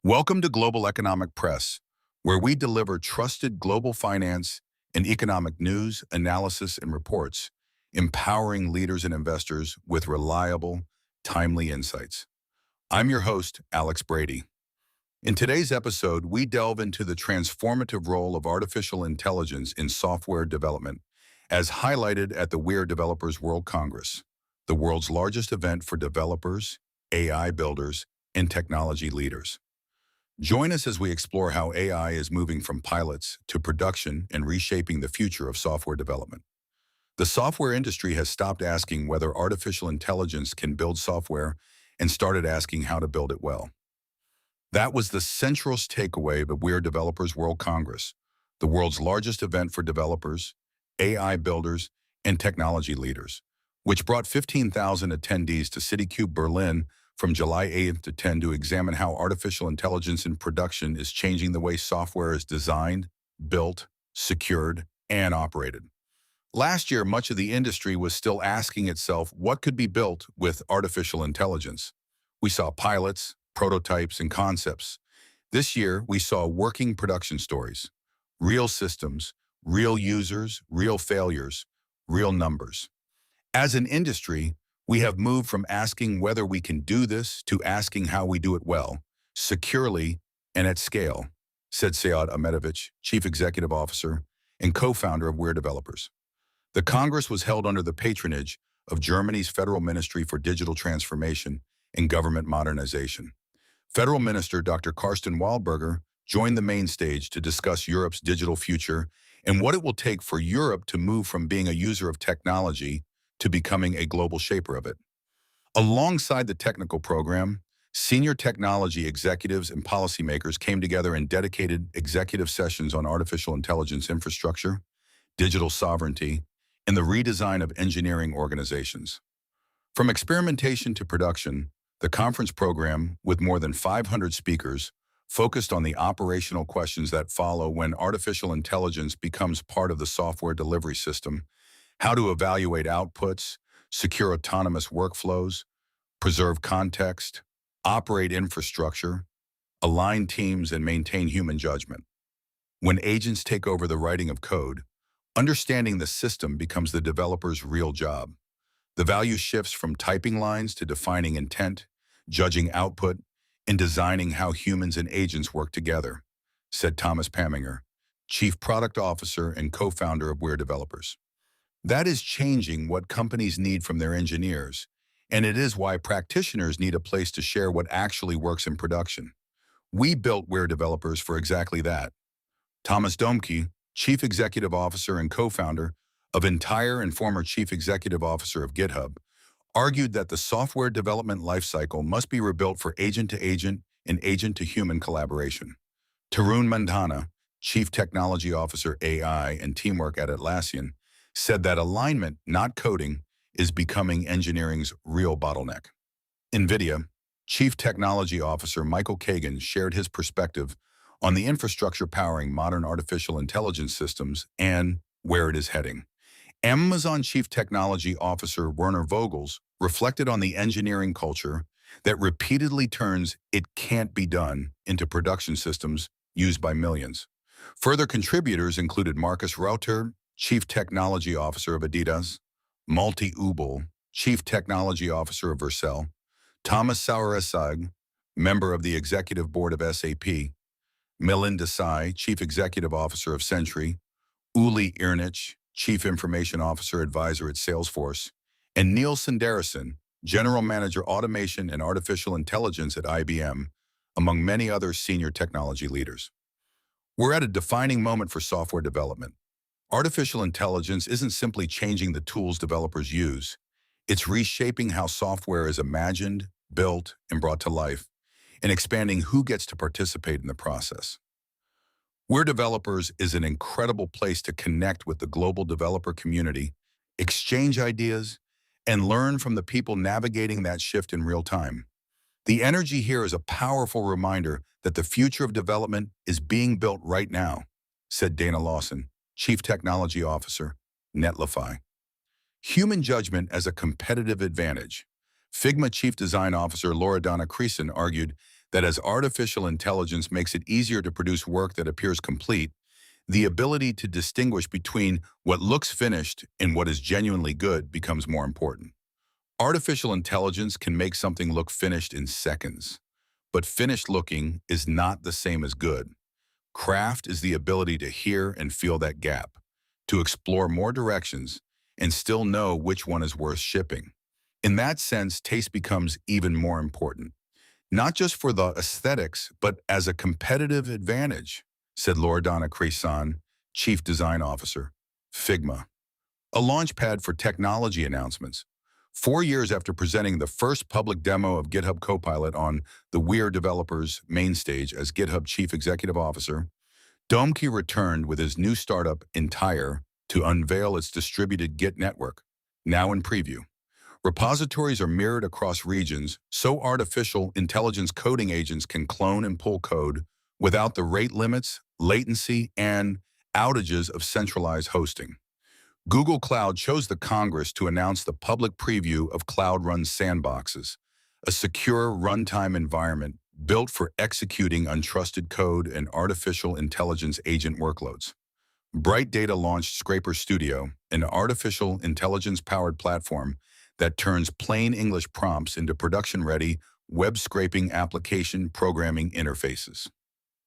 Welcome to Global Economic Press, where we deliver trusted global finance and economic news, analysis, and reports, empowering leaders and investors with reliable, timely insights. I'm your host, Alex Brady. In today's episode, we delve into the transformative role of artificial intelligence in software development, as highlighted at the WeAreDevelopers World Congress, the world's largest event for developers, AI builders, and technology leaders. Join us as we explore how AI is moving from pilots to production and reshaping the future of software development. The software industry has stopped asking whether artificial intelligence can build software and started asking how to build it well. That was the central takeaway of the WeAreDevelopers World Congress, the world's largest event for developers, AI builders, and technology leaders, which brought 15,000 attendees to CityCube Berlin from July 8th to 10 to examine how artificial intelligence in production is changing the way software is designed, built, secured, and operated. Last year, much of the industry was still asking itself what could be built with artificial intelligence. We saw pilots, prototypes, and concepts. This year, we saw working production stories, real systems, real users, real failures, real numbers. As an industry, we have moved from asking whether we can do this to asking how we do it well, securely, and at scale, said Sead Ahmedovich, Chief Executive Officer and co-founder of WeAreDevelopers. The Congress was held under the patronage of Germany's Federal Ministry for Digital Transformation and Government Modernization. Federal Minister Dr. Carsten Waldberger joined the main stage to discuss Europe's digital future and what it will take for Europe to move from being a user of technology to becoming a global shaper of it. Alongside the technical program, senior technology executives and policymakers came together in dedicated executive sessions on artificial intelligence infrastructure, digital sovereignty, and the redesign of engineering organizations. From experimentation to production, the conference program, with more than 500 speakers, focused on the operational questions that follow when artificial intelligence becomes part of the software delivery system: how to evaluate outputs, secure autonomous workflows, preserve context, operate infrastructure, align teams, and maintain human judgment. When agents take over the writing of code, understanding the system becomes the developer's real job. The value shifts from typing lines to defining intent, judging output, and designing how humans and agents work together, said Thomas Paminger, Chief Product Officer and co-founder of WeAreDevelopers. That is changing what companies need from their engineers, and it is why practitioners need a place to share what actually works in production. We built WeAreDevelopers for exactly that. Thomas Domke, Chief Executive Officer and co-founder of Entire and former Chief Executive Officer of GitHub, argued that the software development lifecycle must be rebuilt for agent-to-agent and agent-to-human collaboration. Tarun Mandhana, Chief Technology Officer AI and Teamwork at Atlassian, said that alignment, not coding, is becoming engineering's real bottleneck. NVIDIA Chief Technology Officer Michael Kagan shared his perspective on the infrastructure powering modern artificial intelligence systems and where it is heading. Amazon Chief Technology Officer Werner Vogels reflected on the engineering culture that repeatedly turns "it can't be done" into production systems used by millions. Further contributors included Markus Rauter, Chief Technology Officer of Adidas, Malte Ubel, Chief Technology Officer of Vercel, Thomas Saueresag, member of the Executive Board of SAP, Milind Desai, Chief Executive Officer of Century, Uli Irnich, Chief Information Officer Advisor at Salesforce, and Neil Sundararajan, General Manager Automation and Artificial Intelligence at IBM, among many other senior technology leaders. We're at a defining moment for software development. Artificial intelligence isn't simply changing the tools developers use. It's reshaping how software is imagined, built, and brought to life, and expanding who gets to participate in the process. WeAreDevelopers is an incredible place to connect with the global developer community, exchange ideas, and learn from the people navigating that shift in real time. The energy here is a powerful reminder that the future of development is being built right now, said Dana Lawson, Chief Technology Officer, Netlify. Human judgment as a competitive advantage. Figma Chief Design Officer Loredana Creason argued that as artificial intelligence makes it easier to produce work that appears complete, the ability to distinguish between what looks finished and what is genuinely good becomes more important. Artificial intelligence can make something look finished in seconds, but finished looking is not the same as good. Craft is the ability to hear and feel that gap, to explore more directions and still know which one is worth shipping. In that sense, taste becomes even more important, not just for the aesthetics, but as a competitive advantage, said Loredana Creson, Chief Design Officer, Figma, a launchpad for technology announcements. 4 years after presenting the first public demo of GitHub Copilot on the WeAreDevelopers main stage as GitHub Chief Executive Officer, Domke returned with his new startup, Entire, to unveil its distributed Git network, now in preview. Repositories are mirrored across regions, so artificial intelligence coding agents can clone and pull code without the rate limits, latency, and outages of centralized hosting. Google Cloud chose the Congress to announce the public preview of Cloud Run Sandboxes, a secure runtime environment built for executing untrusted code and artificial intelligence agent workloads. Bright Data launched Scraper Studio, an artificial intelligence-powered platform that turns plain English prompts into production-ready web scraping application programming interfaces.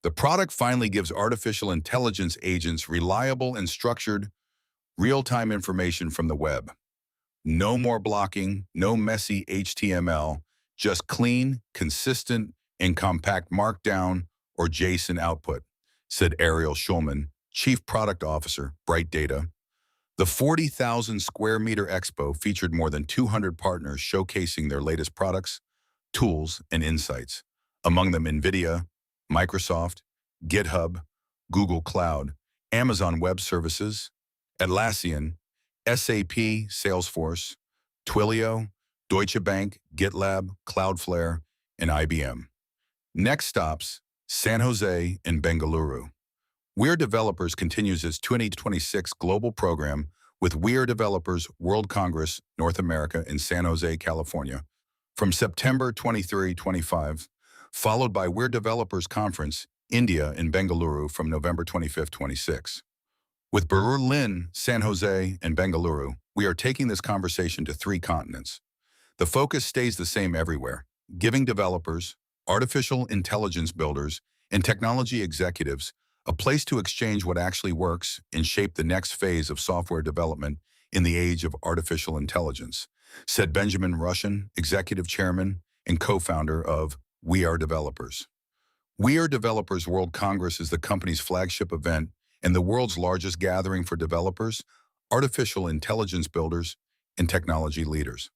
The product finally gives artificial intelligence agents reliable and structured real-time information from the web. No more blocking, no messy HTML, just clean, consistent, and compact Markdown or JSON output, said Ariel Schulman, Chief Product Officer, Bright Data. The 40,000 square meter expo featured more than 200 partners showcasing their latest products, tools, and insights, among them NVIDIA, Microsoft, GitHub, Google Cloud, Amazon Web Services, Atlassian, SAP, Salesforce, Twilio, Deutsche Bank, GitLab, Cloudflare, and IBM. Next stops, San Jose and Bengaluru. WeAreDevelopers continues its 2026 global program with WeAreDevelopers World Congress, North America in San Jose, California, from September 23-25, followed by WeAreDevelopers Conference, India in Bengaluru from November 25-26. With Berlin, San Jose, and Bengaluru, we are taking this conversation to 3 continents. The focus stays the same everywhere, giving developers, artificial intelligence builders, and technology executives a place to exchange what actually works and shape the next phase of software development in the age of artificial intelligence, said Benjamin Russian, Executive Chairman and co-founder of WeAreDevelopers. WeAreDevelopers World Congress is the company's flagship event and the world's largest gathering for developers, artificial intelligence builders, and technology leaders.